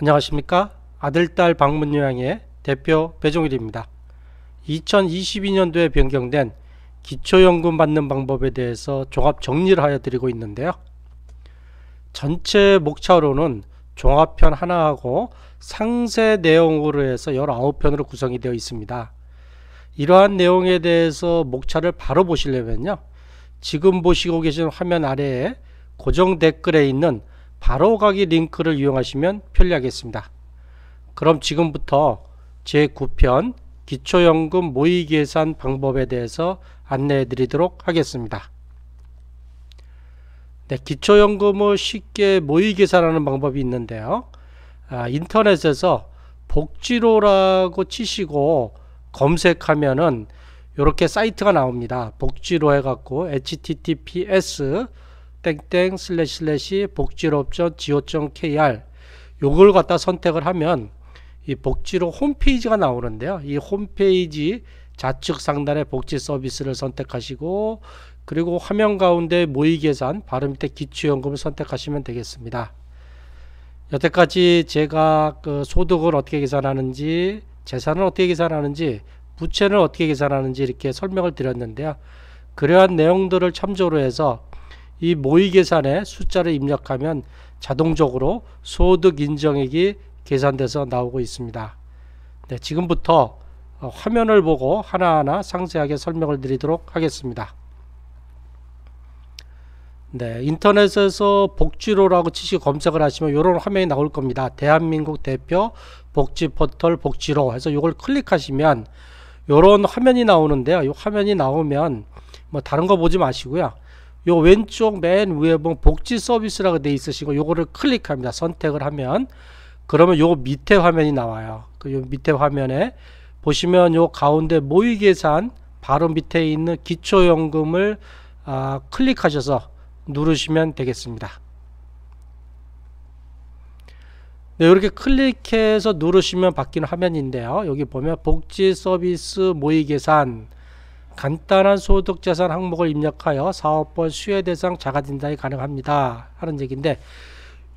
안녕하십니까? 아들딸 방문요양의 대표 배종일입니다. 2022년도에 변경된 기초연금 받는 방법에 대해서 종합 정리를 하여 드리고 있는데요. 전체 목차로는 종합편 하나하고 상세 내용으로 해서 19편으로 구성이 되어 있습니다. 이러한 내용에 대해서 목차를 바로 보시려면요, 지금 보시고 계신 화면 아래에 고정 댓글에 있는 바로 가기 링크를 이용하시면 편리하겠습니다. 그럼 지금부터 제9편 기초연금 모의계산 방법에 대해서 안내해 드리도록 하겠습니다. 네, 기초연금을 쉽게 모의계산하는 방법이 있는데요. 인터넷에서 복지로라고 치시고 검색하면은 이렇게 사이트가 나옵니다. 복지로 해갖고 https 복지로.go.kr 요걸 갖다 선택을 하면 이 복지로 홈페이지가 나오는데요. 이 홈페이지 좌측 상단에 복지 서비스를 선택하시고, 그리고 화면 가운데 모의계산 바로 밑에 기초연금을 선택하시면 되겠습니다. 여태까지 제가 소득을 어떻게 계산하는지, 재산을 어떻게 계산하는지, 부채를 어떻게 계산하는지 이렇게 설명을 드렸는데요. 그러한 내용들을 참조로 해서 이 모의계산에 숫자를 입력하면 자동적으로 소득 인정액이 계산돼서 나오고 있습니다. 네, 지금부터 화면을 보고 하나하나 상세하게 설명을 드리도록 하겠습니다. 네, 인터넷에서 복지로라고 치시고 검색을 하시면 이런 화면이 나올 겁니다. 대한민국 대표 복지 포털 복지로 해서 이걸 클릭하시면 이런 화면이 나오는데요. 이 화면이 나오면 뭐 다른 거 보지 마시고요, 요 왼쪽 맨 위에 보면 복지 서비스라고 되어 있으시고 요거를 클릭합니다. 선택을 하면 그러면 요 밑에 화면이 나와요. 요 밑에 화면에 보시면 요 가운데 모의계산 바로 밑에 있는 기초연금을 클릭하셔서 누르시면 되겠습니다. 네, 이렇게 클릭해서 누르시면 바뀌는 화면인데요. 여기 보면 복지 서비스 모의계산 간단한 소득재산 항목을 입력하여 사업번 수혜 대상 자가진단이 가능합니다 하는 얘기인데,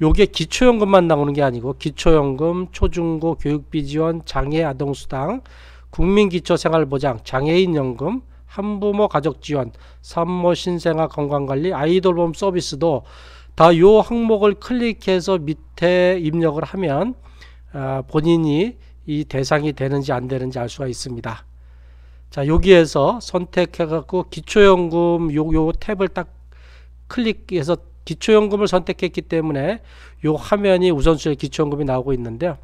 요게 기초연금만 나오는 게 아니고 기초연금, 초중고 교육비 지원, 장애 아동수당, 국민기초생활보장, 장애인연금, 한부모 가족지원, 산모 신생아 건강관리, 아이돌보험 서비스도 다 요 항목을 클릭해서 밑에 입력을 하면 본인이 이 대상이 되는지 안 되는지 알 수가 있습니다. 자, 여기에서 선택해 갖고 기초연금 요 탭을 딱 클릭해서 기초연금을 선택했기 때문에 요 화면이 우선순위에 기초연금이 나오고 있는데요.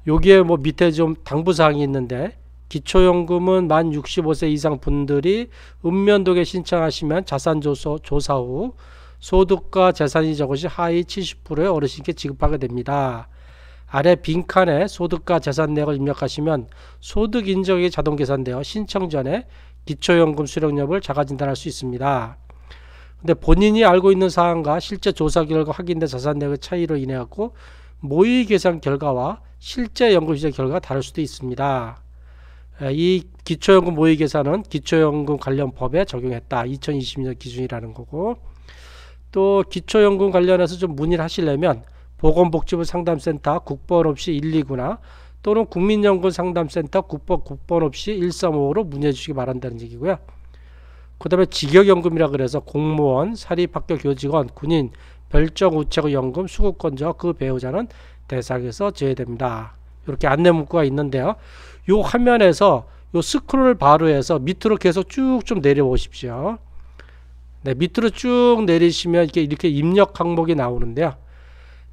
여기에 뭐 밑에 좀 당부사항이 있는데, 기초연금은 만 65세 이상 분들이 읍면동에 신청하시면 자산조사 후 소득과 재산이 적으시 하위 70%의 어르신께 지급하게 됩니다. 아래 빈칸에 소득과 재산 내역을 입력하시면 소득 인정액이 자동 계산되어 신청 전에 기초연금 수령 여부를 자가진단할 수 있습니다. 근데 본인이 알고 있는 사항과 실제 조사 결과 확인된 자산 내역의 차이로 인해 갖고 모의 계산 결과와 실제 연금 시작 결과가 다를 수도 있습니다. 이 기초연금 모의 계산은 기초연금 관련 법에 적용했다. 2022년 기준이라는 거고, 또 기초연금 관련해서 좀 문의를 하시려면 보건복지부 상담센터 국번 없이 129나 또는 국민연금 상담센터 국번 없이 1355로 문의해 주시기 바란다는 얘기고요. 그 다음에 직역연금이라 그래서 공무원, 사립학교 교직원, 군인, 별정우체국연금, 수급권자, 그 배우자는 대상에서 제외됩니다. 이렇게 안내 문구가 있는데요. 이 화면에서 요 스크롤 바로 해서 밑으로 계속 쭉 좀 내려오십시오. 네, 밑으로 쭉 내리시면 이렇게 입력 항목이 나오는데요.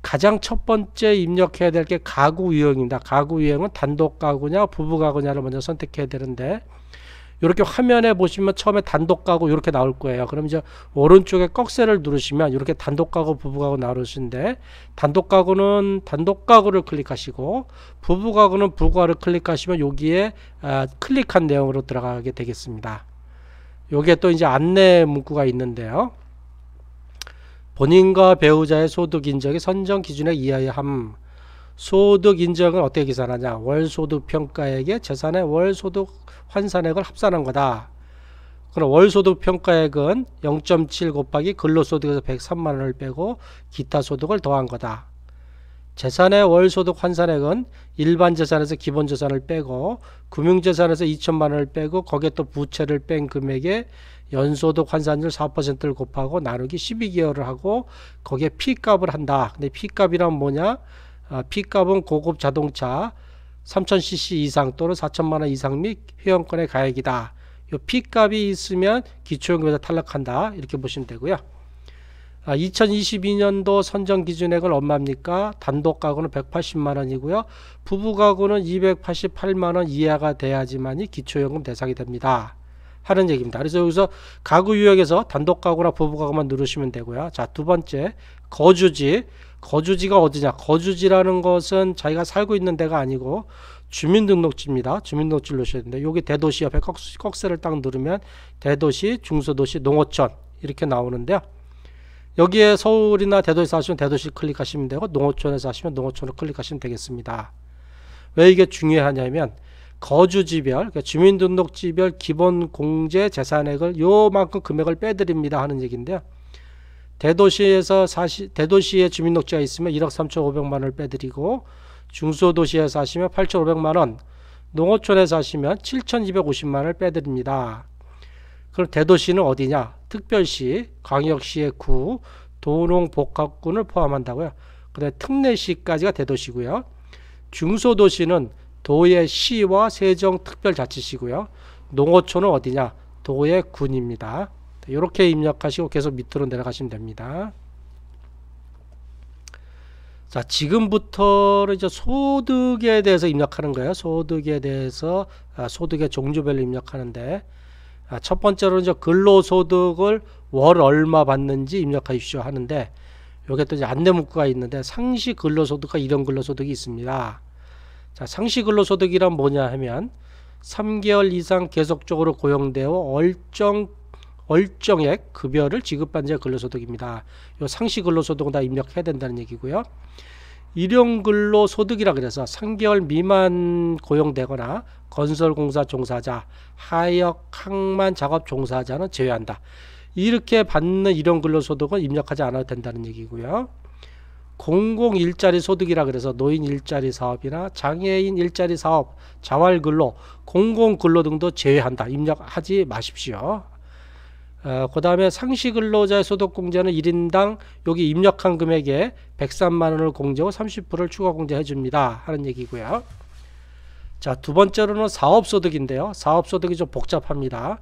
가장 첫 번째 입력해야 될 게 가구 유형입니다. 가구 유형은 단독 가구냐 부부 가구냐를 먼저 선택해야 되는데, 이렇게 화면에 보시면 처음에 단독 가구 이렇게 나올 거예요. 그럼 이제 오른쪽에 꺽쇠를 누르시면 이렇게 단독 가구 부부 가구 나오시는데, 단독 가구는 단독 가구를 클릭하시고 부부 가구는 부부 가구를 클릭하시면 여기에 클릭한 내용으로 들어가게 되겠습니다. 요게 또 이제 안내 문구가 있는데요. 본인과 배우자의 소득 인정이 선정 기준에 의하여 함. 소득 인정을 어떻게 계산하냐? 월소득 평가액에 재산의 월소득 환산액을 합산한 거다. 그럼 월소득 평가액은 0.7 곱하기 근로소득에서 103만 원을 빼고 기타 소득을 더한 거다. 재산의 월소득 환산액은 일반 재산에서 기본 재산을 빼고 금융재산에서 2천만 원을 빼고 거기에 또 부채를 뺀 금액에 연소득 환산율 4%를 곱하고 나누기 12개월을 하고 거기에 P값을 한다. 근데 P값이란 뭐냐? P값은 고급 자동차 3000cc 이상 또는 4천만 원 이상 및 회원권의 가액이다. 이 P값이 있으면 기초연금에서 탈락한다. 이렇게 보시면 되고요. 2022년도 선정 기준액은 얼마입니까? 단독 가구는 180만 원이고요. 부부 가구는 288만 원 이하가 돼야지만이 기초연금 대상이 됩니다. 하는 얘기입니다. 그래서 여기서 가구 유형에서 단독 가구나 부부 가구만 누르시면 되고요. 자, 두 번째 거주지. 거주지가 어디냐? 거주지라는 것은 자기가 살고 있는 데가 아니고 주민등록지입니다. 주민등록지를 넣으셔야 되는데 여기 대도시 옆에 꺽쇠를 딱 누르면 대도시, 중소도시, 농어촌 이렇게 나오는데요. 여기에 서울이나 대도시 사시면 대도시 클릭하시면 되고 농어촌에서 하시면 농어촌을 클릭하시면 되겠습니다. 왜 이게 중요하냐면 거주지별, 그러니까 주민등록지별 기본 공제 재산액을 요만큼 금액을 빼드립니다 하는 얘기인데요. 대도시에 주민등록지가 있으면 1억 3,500만 원을 빼드리고 중소도시에 사시면 8,500만 원, 농어촌에 사시면 7,250만 원을 빼드립니다. 그럼 대도시는 어디냐? 특별시, 광역시의 구, 도농복합군을 포함한다고요. 그다음에 특례시까지가 대도시고요. 중소도시는 도의 시와 세종특별자치시고요. 농어촌은 어디냐? 도의 군입니다. 이렇게 입력하시고 계속 밑으로 내려가시면 됩니다. 자, 지금부터는 이제 소득에 대해서 입력하는 거예요. 소득에 대해서 소득의 종류별로 입력하는데 첫 번째로는 이제 근로소득을 월 얼마 받는지 입력하십시오 하는데 여기 또 이제 안내 문구가 있는데 상시 근로소득과 일용 근로소득이 있습니다. 자, 상시 근로소득이란 뭐냐 하면 3개월 이상 계속적으로 고용되어 얼정액 급여를 지급받는 게 근로소득입니다. 요 상시 근로소득은 다 입력해야 된다는 얘기고요. 일용 근로소득이라 그래서 3개월 미만 고용되거나 건설공사 종사자, 하역, 항만 작업 종사자는 제외한다. 이렇게 받는 일용 근로소득은 입력하지 않아도 된다는 얘기고요. 공공 일자리 소득이라 그래서 노인 일자리 사업이나 장애인 일자리 사업, 자활근로, 공공근로 등도 제외한다. 입력하지 마십시오. 그 다음에 상시근로자의 소득공제는 1인당 여기 입력한 금액에 103만 원을 공제하고 30%를 추가 공제해 줍니다 하는 얘기고요. 자, 두 번째로는 사업소득인데요. 사업소득이 좀 복잡합니다.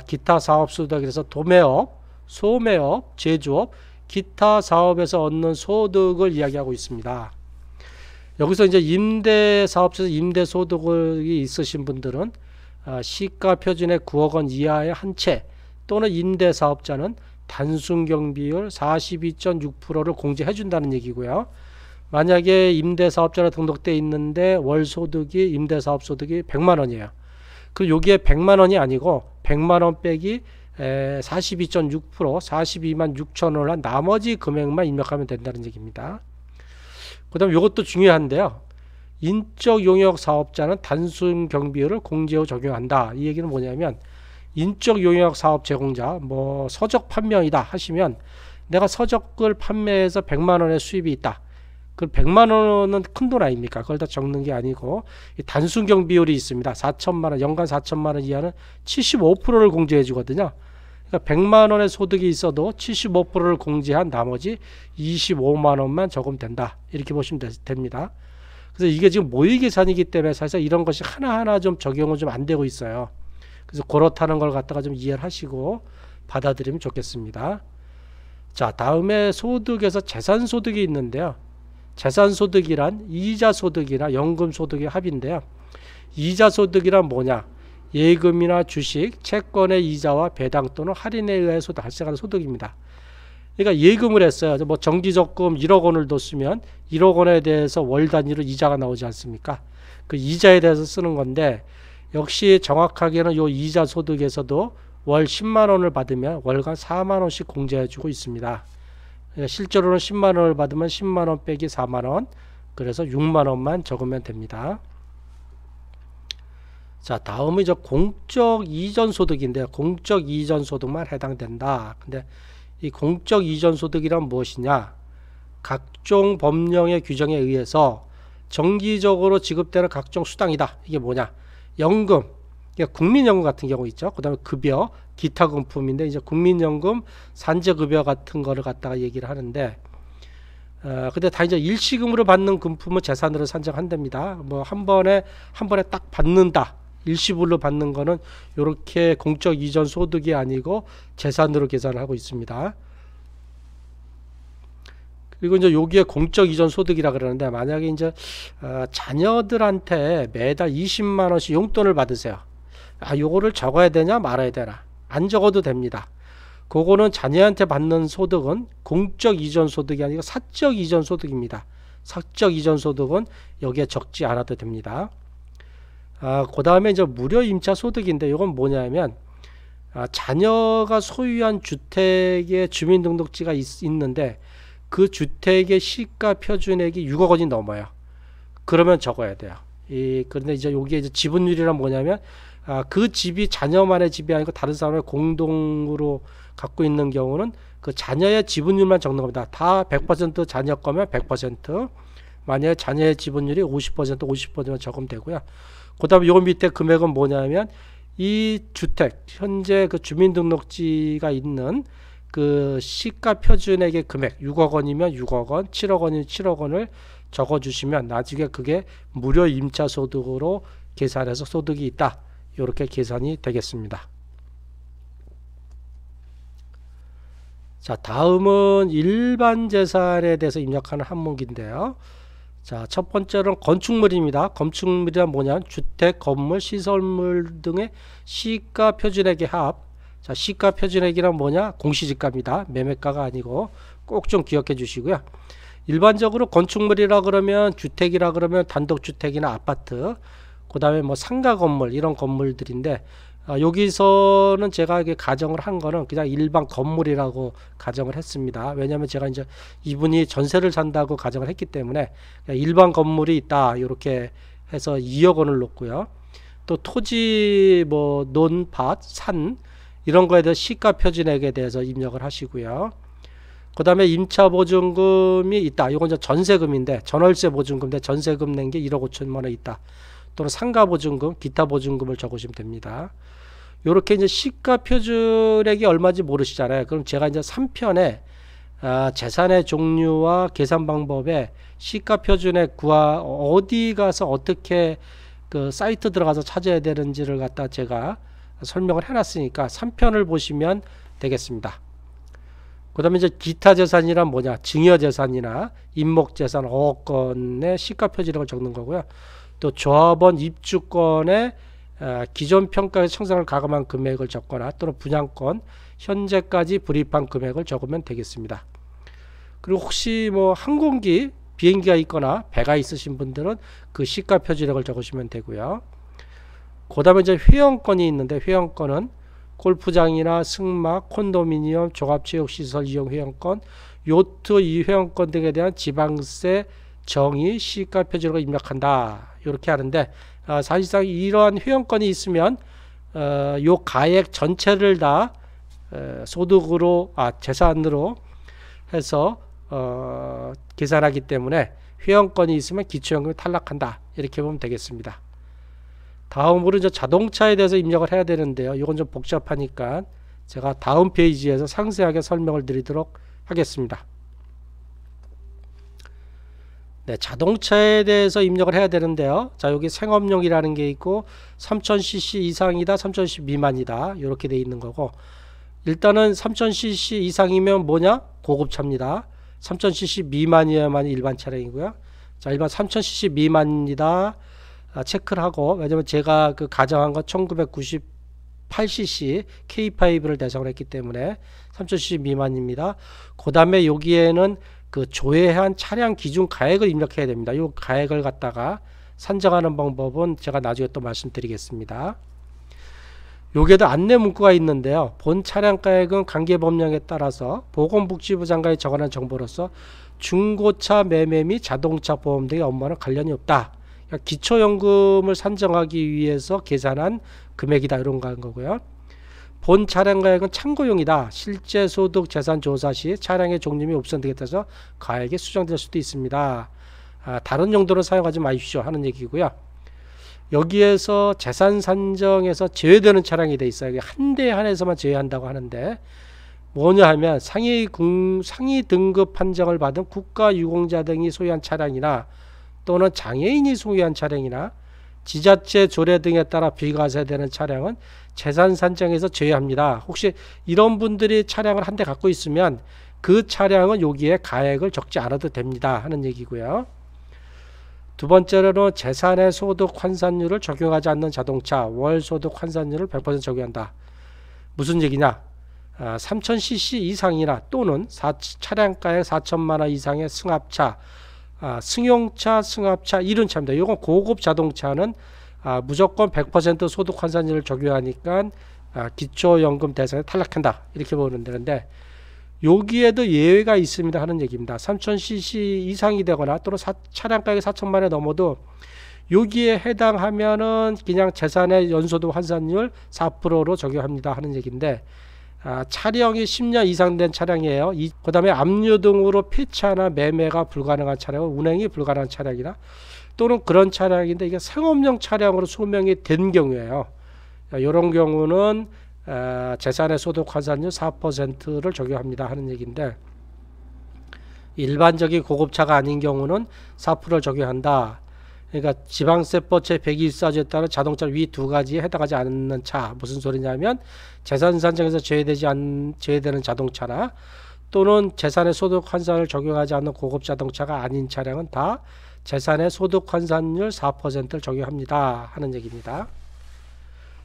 기타 사업소득에서 도매업, 소매업, 제조업, 기타 사업에서 얻는 소득을 이야기하고 있습니다. 여기서 이제 임대사업소에서 임대소득이 있으신 분들은 시가 표준의 9억 원 이하의 한 채 또는 임대사업자는 단순경비율 42.6%를 공제해 준다는 얘기고요. 만약에 임대사업자로 등록되어 있는데 월소득이 임대사업소득이 100만 원이에요. 그리고 여기에 100만 원이 아니고 100만 원 빼기 42.6% 42만 6천 원을 한 나머지 금액만 입력하면 된다는 얘기입니다. 그 다음 이것도 중요한데요. 인적 용역 사업자는 단순 경비율을 공제 후 적용한다. 이 얘기는 뭐냐면 인적 용역 사업 제공자 뭐 서적 판매이다 하시면 내가 서적을 판매해서 100만 원의 수입이 있다. 그 100만 원은 큰 돈 아닙니까? 그걸 다 적는 게 아니고 단순 경비율이 있습니다. 4천만 원, 연간 4천만 원 이하는 75%를 공제해 주거든요. 그러니까 100만 원의 소득이 있어도 75%를 공제한 나머지 25만 원만 적으면 된다. 이렇게 보시면 됩니다. 그래서 이게 지금 모의계산이기 때문에 사실 이런 것이 하나하나 좀 적용은 좀 안 되고 있어요. 그래서 그렇다는 걸 갖다가 좀 이해를 하시고 받아들이면 좋겠습니다. 자, 다음에 소득에서 재산소득이 있는데요. 재산소득이란 이자소득이나 연금소득의 합인데요. 이자소득이란 뭐냐? 예금이나 주식, 채권의 이자와 배당 또는 할인에 의해 발생하는 소득입니다. 그러니까 예금을 했어요. 뭐 정기적금 1억 원을 뒀으면 1억 원에 대해서 월 단위로 이자가 나오지 않습니까? 그 이자에 대해서 쓰는 건데 역시 정확하게는 이 이자 소득에서도 월 10만 원을 받으면 월간 4만 원씩 공제해주고 있습니다. 그러니까 실제로는 10만 원을 받으면 10만 원 빼기 4만 원, 그래서 6만 원만 적으면 됩니다. 자, 다음은 이제 공적 이전 소득인데요. 공적 이전 소득만 해당된다. 근데 이 공적 이전 소득이란 무엇이냐? 각종 법령의 규정에 의해서 정기적으로 지급되는 각종 수당이다. 이게 뭐냐? 연금, 국민연금 같은 경우 있죠. 그 다음에 급여, 기타 금품인데 이제 국민연금, 산재급여 같은 거를 갖다가 얘기를 하는데, 근데 다 이제 일시금으로 받는 금품은 재산으로 산정한답니다. 뭐 한 번에 딱 받는다. 일시불로 받는 거는 이렇게 공적 이전 소득이 아니고 재산으로 계산을 하고 있습니다. 그리고 이제 여기에 공적 이전 소득이라 그러는데, 만약에 이제 자녀들한테 매달 20만 원씩 용돈을 받으세요. 요거를 적어야 되냐 말아야 되나? 안 적어도 됩니다. 그거는 자녀한테 받는 소득은 공적 이전 소득이 아니고 사적 이전 소득입니다. 사적 이전 소득은 여기에 적지 않아도 됩니다. 그 다음에 이제 무료 임차 소득인데, 이건 뭐냐면 자녀가 소유한 주택에 주민등록지가 있는데 그 주택의 시가 표준액이 6억 원이 넘어요. 그러면 적어야 돼요. 그런데 이제 여기에 이제 지분율이란 뭐냐면, 그 집이 자녀만의 집이 아니고 다른 사람의 공동으로 갖고 있는 경우는 그 자녀의 지분율만 적는 겁니다. 다 100% 자녀 거면 100%, 만약에 자녀의 지분율이 50%, 50%만 적으면 되고요. 그 다음에 요 밑에 금액은 뭐냐면, 이 주택, 현재 그 주민등록지가 있는 그 시가 표준액의 금액 6억 원이면 6억 원, 7억 원이면 7억 원을 적어주시면 나중에 그게 무료 임차 소득으로 계산해서 소득이 있다. 이렇게 계산이 되겠습니다. 자, 다음은 일반 재산에 대해서 입력하는 항목인데요. 자, 첫 번째로는 건축물입니다. 건축물이란 뭐냐면 주택, 건물, 시설물 등의 시가 표준액의 합. 자, 시가 표준액이란 뭐냐? 공시지가입니다. 매매가가 아니고 꼭 좀 기억해 주시고요. 일반적으로 건축물이라 그러면 주택이라 그러면 단독주택이나 아파트, 그 다음에 뭐 상가 건물 이런 건물들인데, 여기서는 제가 이게 가정을 한 거는 그냥 일반 건물이라고 가정을 했습니다. 왜냐하면 제가 이제 이분이 전세를 산다고 가정을 했기 때문에 일반 건물이 있다 이렇게 해서 2억 원을 놓고요. 또 토지 뭐 논밭, 산 이런 거에 대해서 시가 표준액에 대해서 입력을 하시고요. 그 다음에 임차 보증금이 있다. 이건 이제 전세금인데, 전월세 보증금인데 전세금 낸 게 1억 5천만 원 있다. 또는 상가 보증금, 기타 보증금을 적으시면 됩니다. 요렇게 이제 시가 표준액이 얼마인지 모르시잖아요. 그럼 제가 이제 3편에 재산의 종류와 계산 방법에 시가 표준액 어디 가서 어떻게 그 사이트 들어가서 찾아야 되는지를 갖다 제가 설명을 해놨으니까 3편을 보시면 되겠습니다. 그 다음에 이제 기타 재산이란 뭐냐? 증여재산이나 임목재산, 어업권의 시가 표준액을 적는 거고요. 또 조합원 입주권의 기존 평가에서 청산을 가감한 금액을 적거나 또는 분양권 현재까지 불입한 금액을 적으면 되겠습니다. 그리고 혹시 뭐 항공기, 비행기가 있거나 배가 있으신 분들은 그 시가 표준액을 적으시면 되고요. 그 다음에 이제 회원권이 있는데, 회원권은 골프장이나 승마, 콘도미니엄, 종합체육시설 이용 회원권, 요트 이 회원권 등에 대한 지방세 정의 시가 표준액을 입력한다. 이렇게 하는데, 사실상 이러한 회원권이 있으면 요 가액 전체를 다 소득으로 재산으로 해서 계산하기 때문에 회원권이 있으면 기초연금이 탈락한다. 이렇게 보면 되겠습니다. 다음으로 이제 자동차에 대해서 입력을 해야 되는데요. 이건 좀 복잡하니까 제가 다음 페이지에서 상세하게 설명을 드리도록 하겠습니다. 네, 자동차에 대해서 입력을 해야 되는데요. 자, 여기 생업용이라는 게 있고 3000cc 이상이다, 3000cc 미만이다 이렇게 돼 있는 거고, 일단은 3000cc 이상이면 뭐냐? 고급차입니다. 3000cc 미만이어야만 일반 차량이고요. 자, 일반 3000cc 미만이다 체크를 하고, 왜냐면 제가 그 가정한 건 1998cc K5를 대상으로 했기 때문에 3000cc 미만입니다. 그 다음에 여기에는 그 조회한 차량 기준 가액을 입력해야 됩니다. 이 가액을 갖다가 산정하는 방법은 제가 나중에 또 말씀드리겠습니다. 여기에도 안내 문구가 있는데요. 본 차량 가액은 관계 법령에 따라서 보건복지부 장관이 적어놓은 정보로서 중고차 매매 및 자동차 보험 등의 업무와는 관련이 없다. 그러니까 기초연금을 산정하기 위해서 계산한 금액이다 이런 거 한 거고요. 본 차량가액은 참고용이다. 실제 소득 재산 조사 시 차량의 종림이 옵션되게 따라서 가액이 수정될 수도 있습니다. 다른 용도로 사용하지 마십시오 하는 얘기고요. 여기에서 재산 산정에서 제외되는 차량이 돼 있어요. 한 대에 한해서만 제외한다고 하는데 뭐냐 하면 상위 등급 판정을 받은 국가유공자 등이 소유한 차량이나 또는 장애인이 소유한 차량이나 지자체 조례 등에 따라 비과세되는 차량은 재산 산정에서 제외합니다. 혹시 이런 분들이 차량을 한 대 갖고 있으면 그 차량은 여기에 가액을 적지 않아도 됩니다 하는 얘기고요. 두 번째로는 재산의 소득 환산율을 적용하지 않는 자동차 월 소득 환산율을 100% 적용한다. 무슨 얘기냐? 3000cc 이상이나 또는 차량가액 4천만원 이상의 승합차, 승용차, 승합차, 이륜차입니다. 이건 고급 자동차는 무조건 100% 소득 환산율을 적용하니까 기초연금 대상에 탈락한다 이렇게 보는 데인데 여기에도 예외가 있습니다 하는 얘기입니다. 3000cc 이상이 되거나 또는 차량가액이 4천만원에 넘어도 여기에 해당하면은 그냥 재산의 연소득 환산율 4%로 적용합니다 하는 얘기인데 차량이 10년 이상 된 차량이에요. 그 다음에 압류 등으로 폐차나 매매가 불가능한 차량은 운행이 불가능한 차량이나 또는 그런 차량인데 이게 상업용 차량으로 소명이 된 경우에요. 이런 경우는 재산의 소득 환산율 4%를 적용합니다 하는 얘기인데 일반적인 고급차가 아닌 경우는 4%를 적용한다. 그러니까 지방세법제 124조에 따른 자동차 위 두 가지에 해당하지 않는 차 무슨 소리냐면 재산 산정에서 제외되는 자동차나 또는 재산의 소득 환산을 적용하지 않는 고급 자동차가 아닌 차량은 다 재산의 소득 환산율 4%를 적용합니다 하는 얘기입니다.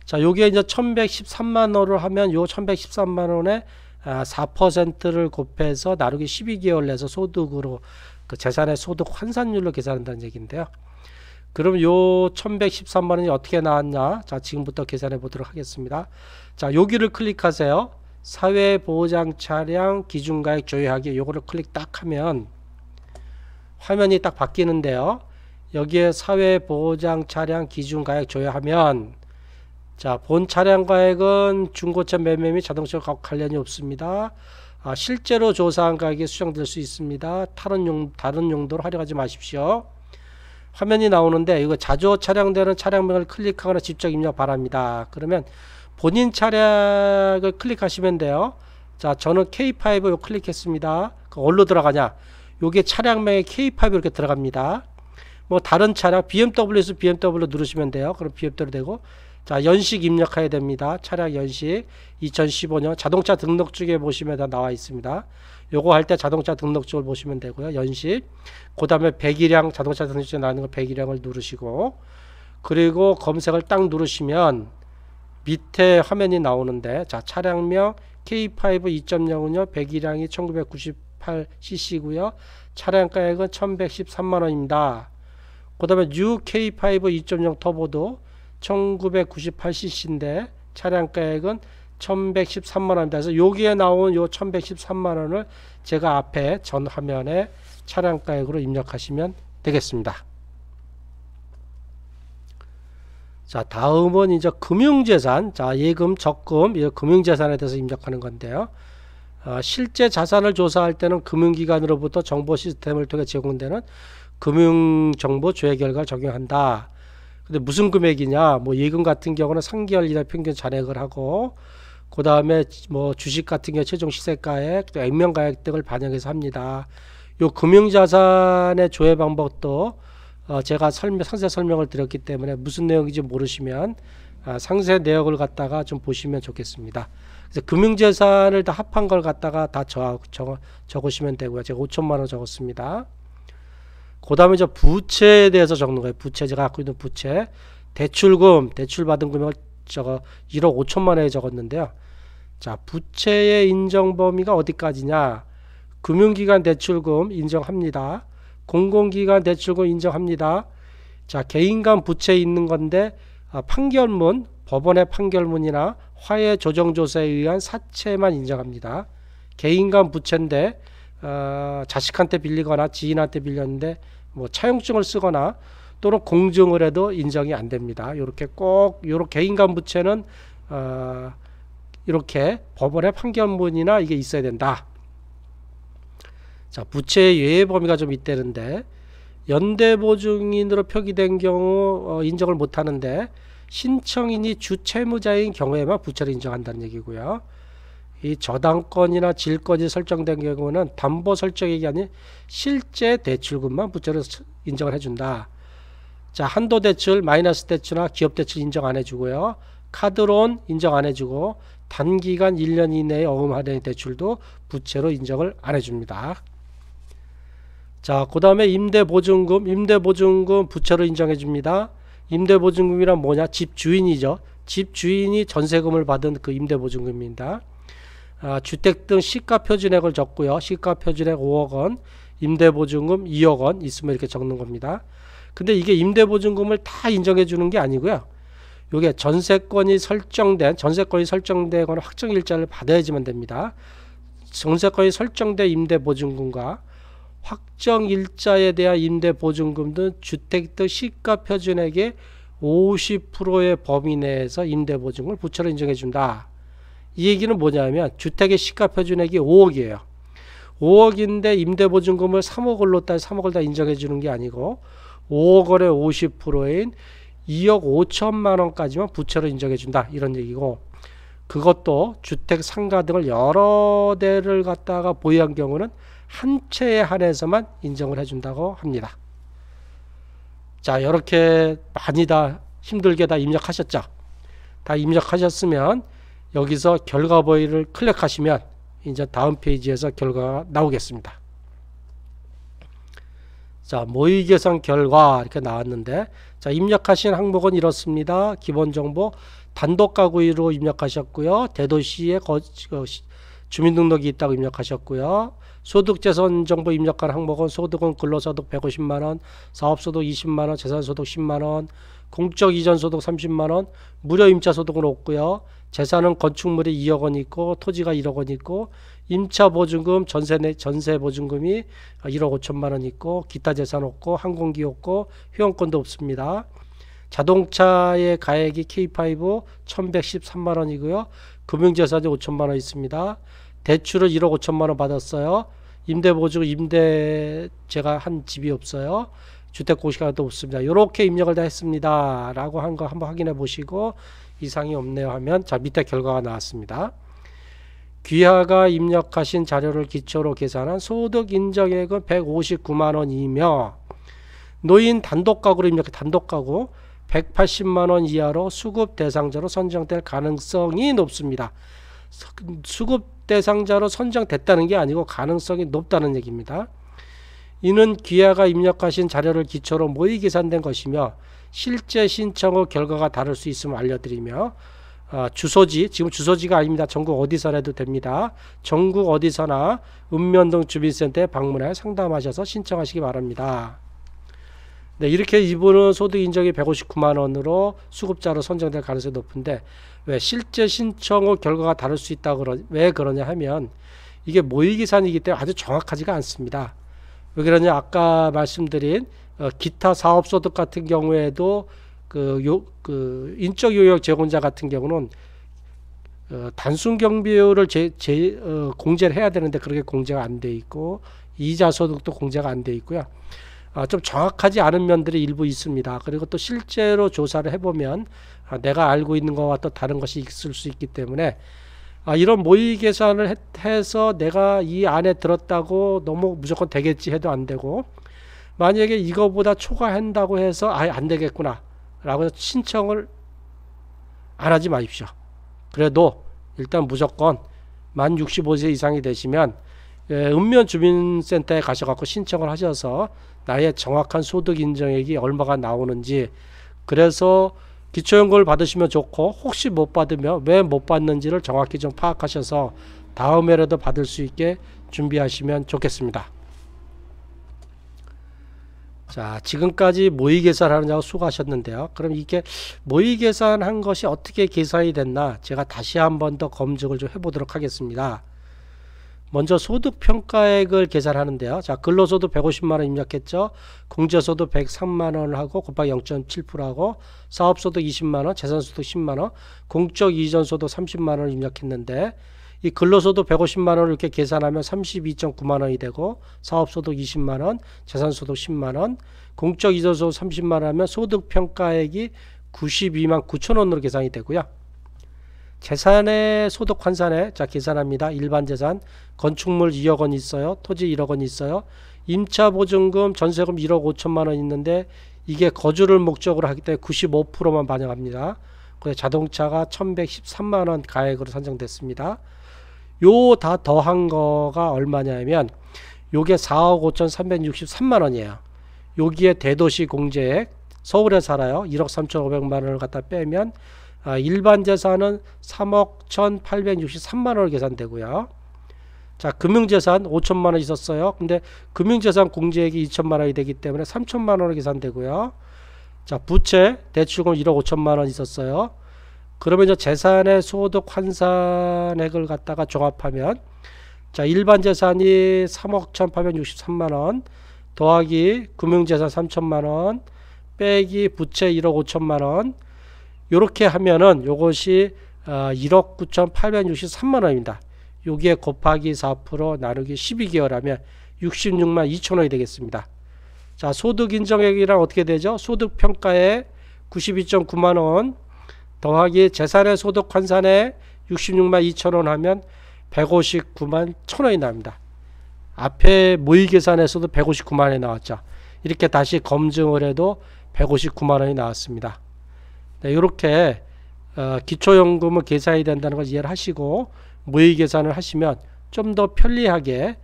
자, 요게 이제 1113만원을 하면 요 1113만원에 4%를 곱해서 나누기 12개월 내서 소득으로 그 재산의 소득 환산율로 계산한다는 얘기인데요. 그럼 요 1113만원이 어떻게 나왔냐? 자, 지금부터 계산해 보도록 하겠습니다. 자, 여기를 클릭하세요. 사회보장 차량 기준가액 조회하기 요거를 클릭 딱 하면 화면이 딱 바뀌는데요. 여기에 사회보장 차량 기준가액 조회하면 자, 본 차량 가액은 중고차 매매 및 자동차 관련이 없습니다. 실제로 조사한 가격이 수정될 수 있습니다. 다른 용도로 활용하지 마십시오. 화면이 나오는데 이거 자주 차량되는 차량명을 클릭하거나 직접 입력 바랍니다. 그러면 본인 차량을 클릭하시면 돼요. 자, 저는 K5 클릭했습니다. 어디로 들어가냐? 요게 차량명에 K5 이렇게 들어갑니다. 뭐 다른 차량 BMW에서 BMW 누르시면 돼요. 그럼 BMW 되고 자, 연식 입력해야 됩니다. 차량 연식 2015년 자동차 등록증에 보시면 다 나와 있습니다. 요거 할 때 자동차 등록증을 보시면 되고요. 연식. 그 다음에 배기량 자동차 등록증에 나오는 거 배기량을 누르시고 그리고 검색을 딱 누르시면 밑에 화면이 나오는데 자, 차량명 K5 2.0은요. 배기량이 1998cc고요. 차량가액은 1113만원입니다. 그 다음에 New K5 2.0 터보도 1998cc인데 차량가액은 1113만원입니다. 그래서 여기에 나온 요 1113만원을 제가 앞에 전 화면에 차량가액으로 입력하시면 되겠습니다. 자, 다음은 이제 금융재산, 자, 예금, 적금, 이 금융재산에 대해서 입력하는 건데요. 실제 자산을 조사할 때는 금융기관으로부터 정보 시스템을 통해 제공되는 금융정보 조회 결과를 적용한다. 근데 무슨 금액이냐? 뭐 예금 같은 경우는 3개월 이내 평균 잔액을 하고 그 다음에 뭐 주식 같은 경우 최종 시세가액, 또 액면가액 등을 반영해서 합니다. 요 금융자산의 조회 방법도 제가 상세 설명을 드렸기 때문에 무슨 내용인지 모르시면 상세 내역을 갖다가 좀 보시면 좋겠습니다. 그래서 금융재산을 다 합한 걸 갖다가 다 적으시면 되고요. 제가 5천만 원 적었습니다. 그 다음에 저 부채에 대해서 적는 거예요. 부채, 제가 갖고 있는 부채. 대출금, 대출받은 금액을 1억 5천만 원에 적었는데요. 자, 부채의 인정 범위가 어디까지냐? 금융기관 대출금 인정합니다. 공공기관 대출금 인정합니다. 자, 개인간 부채 있는 건데 판결문, 법원의 판결문이나 화해 조정조사에 의한 사채만 인정합니다. 개인간 부채인데 자식한테 빌리거나 지인한테 빌렸는데 뭐 차용증을 쓰거나 또는 공증을 해도 인정이 안 됩니다. 요렇게 꼭 요렇게 개인간 부채는 이렇게 법원의 판결문이나 이게 있어야 된다. 자, 부채의 예외 범위가 좀 있다는데 연대보증인으로 표기된 경우 인정을 못하는데 신청인이 주채무자인 경우에만 부채를 인정한다는 얘기고요. 이 저당권이나 질권이 설정된 경우는 담보 설정액이 아닌 실제 대출금만 부채로 인정을 해준다. 자, 한도 대출, 마이너스 대출이나 기업 대출 인정 안 해주고요. 카드론 인정 안 해주고 단기간 1년 이내에 어음하는 대출도 부채로 인정을 안 해줍니다. 자, 그 다음에 임대보증금, 임대보증금 부채로 인정해 줍니다. 임대보증금이란 뭐냐? 집주인이죠. 집주인이 전세금을 받은 그 임대보증금입니다. 주택 등 시가표준액을 적고요. 시가표준액 5억 원, 임대보증금 2억 원 있으면 이렇게 적는 겁니다. 근데 이게 임대보증금을 다 인정해 주는 게 아니고요. 요게 전세권이 설정되거나 확정일자를 받아야지만 됩니다. 전세권이 설정된 임대보증금과 확정일자에 대한 임대보증금 등 주택 등 시가표준액의 50%의 범위 내에서 임대보증금을 부채로 인정해 준다. 이 얘기는 뭐냐면 주택의 시가표준액이 5억이에요. 5억인데 임대보증금을 3억을 다 인정해 주는 게 아니고 5억 원의 50%인 2억 5천만 원까지만 부채로 인정해 준다. 이런 얘기고, 그것도 주택 상가 등을 여러 대를 갖다가 보유한 경우는 한 채에 한해서만 인정을 해준다고 합니다. 자, 이렇게 많이 다 힘들게 다 입력하셨죠? 다 입력하셨으면 여기서 결과 보기를 클릭하시면 이제 다음 페이지에서 결과가 나오겠습니다. 자, 모의 계산 결과 이렇게 나왔는데, 자, 입력하신 항목은 이렇습니다. 기본 정보 단독 가구로 입력하셨고요. 대도시에 주민등록이 있다고 입력하셨고요. 소득재산 정보 입력한 항목은 소득은 근로소득 150만원, 사업소득 20만원, 재산소득 10만원, 공적 이전소득 30만원, 무료 임차소득은 없고요. 재산은 건축물이 2억 원 있고 토지가 1억 원 있고 임차보증금, 전세보증금이 1억 5천만 원 있고 기타 재산 없고 항공기 없고 회원권도 없습니다. 자동차의 가액이 K5 1113만 원이고요. 금융재산이 5천만 원 있습니다. 대출을 1억 5천만 원 받았어요. 임대보증, 제가 한 집이 없어요. 주택공시가도 없습니다. 이렇게 입력을 다 했습니다. 라고 한 거 한번 확인해 보시고 이상이 없네요 하면, 자, 밑에 결과가 나왔습니다. 귀하가 입력하신 자료를 기초로 계산한 소득 인정액은 159만 원이며 노인 단독가구로 입력해 단독가구 180만 원 이하로 수급 대상자로 선정될 가능성이 높습니다. 수급 대상자로 선정됐다는 게 아니고 가능성이 높다는 얘기입니다. 이는 귀하가 입력하신 자료를 기초로 모의 계산된 것이며 실제 신청 후 결과가 다를 수 있음을 알려드리며, 주소지, 지금 주소지가 아닙니다. 전국 어디서나 해도 됩니다. 전국 어디서나 읍면동 주민센터에 방문해 상담하셔서 신청하시기 바랍니다. 네, 이렇게 이분은 소득 인정이 159만 원으로 수급자로 선정될 가능성이 높은데, 왜 실제 신청 후 결과가 다를 수 있다고 왜 그러냐 하면, 이게 모의 계산이기 때문에 아주 정확하지가 않습니다. 왜 그러냐, 아까 말씀드린 기타 사업소득 같은 경우에도 인적 요역 제공자 같은 경우는 단순 경비율을 공제를 해야 되는데 그렇게 공제가 안 돼 있고, 이자 소득도 공제가 안 돼 있고요. 좀 정확하지 않은 면들이 일부 있습니다. 그리고 또 실제로 조사를 해보면 내가 알고 있는 것과 또 다른 것이 있을 수 있기 때문에 이런 모의 계산을 해서 내가 이 안에 들었다고 너무 무조건 되겠지 해도 안 되고, 만약에 이거보다 초과한다고 해서 안 되겠구나 라고 해서 신청을 안 하지 마십시오. 그래도 일단 무조건 만 65세 이상이 되시면 읍면 주민센터에 가셔갖고 신청을 하셔서 나의 정확한 소득 인정액이 얼마가 나오는지, 그래서 기초연금을 받으시면 좋고, 혹시 못 받으면 왜 못 받는지를 정확히 좀 파악하셔서 다음에라도 받을 수 있게 준비하시면 좋겠습니다. 자, 지금까지 모의 계산하느냐고 수고하셨는데요. 그럼 이게 모의 계산한 것이 어떻게 계산이 됐나 제가 다시 한 번 더 검증을 좀 해보도록 하겠습니다. 먼저 소득평가액을 계산하는데요. 자, 근로소득 150만원 입력했죠. 공제소득 103만원을 하고 곱하기 0.7%하고 사업소득 20만원, 재산소득 10만원, 공적이전소득 30만원을 입력했는데 이 근로소득 150만원을 이렇게 계산하면 32.9만원이 되고 사업소득 20만원, 재산소득 10만원, 공적이전소득 30만원 하면 소득평가액이 92만 9천원으로 계산이 되고요. 재산의 소득 환산에 자 계산합니다. 일반재산 건축물 2억원 있어요. 토지 1억원 있어요. 임차보증금 전세금 1억 5천만원 있는데 이게 거주를 목적으로 하기 때문에 95%만 반영합니다. 그래서 자동차가 1113만원 가액으로 산정됐습니다. 요 다 더한 거가 얼마냐면 요게 4억 5,363만원이에요. 여기에 대도시 공제액 서울에 살아요. 1억 3,500만원을 갖다 빼면 일반 재산은 3억 1,863만원을 계산되고요. 자, 금융재산 5천만원 있었어요. 근데 금융재산 공제액이 2천만원이 되기 때문에 3천만원을 계산되고요. 자, 부채 대출금 1억 5천만원 있었어요. 그러면 이제 재산의 소득 환산액을 갖다가 종합하면 자, 일반 재산이 3억 1,863만원 더하기 금융재산 3천만원 빼기 부채 1억 5천만원 요렇게 하면은 요것이 1억 9,863만원입니다. 여기에 곱하기 4% 나누기 12개월 하면 66만 2천원이 되겠습니다. 자, 소득인정액이랑 어떻게 되죠? 소득평가에 92.9만원 더하기 재산의 소득 환산에 66만 2천원 하면 159만 1천원이 납니다. 앞에 모의계산에서도 159만원이 나왔죠. 이렇게 다시 검증을 해도 159만원이 나왔습니다. 네, 이렇게 기초연금은 계산이 된다는 걸 이해를 하시고 모의계산을 하시면 좀 더 편리하게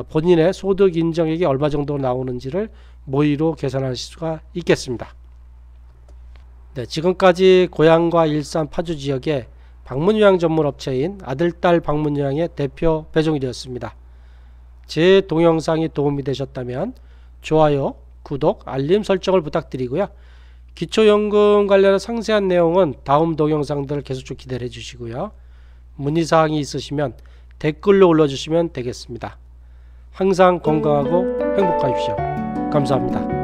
본인의 소득 인정액이 얼마 정도 나오는지를 모의로 계산할 수가 있겠습니다. 네, 지금까지 고향과 일산 파주 지역의 방문요양 전문 업체인 아들딸 방문요양의 대표 배종이 되었습니다. 제 동영상이 도움이 되셨다면 좋아요, 구독, 알림 설정을 부탁드리고요. 기초연금 관련한 상세한 내용은 다음 동영상들을 계속 좀 기다려 주시고요. 문의사항이 있으시면 댓글로 올려주시면 되겠습니다. 항상 건강하고 행복하십시오. 감사합니다.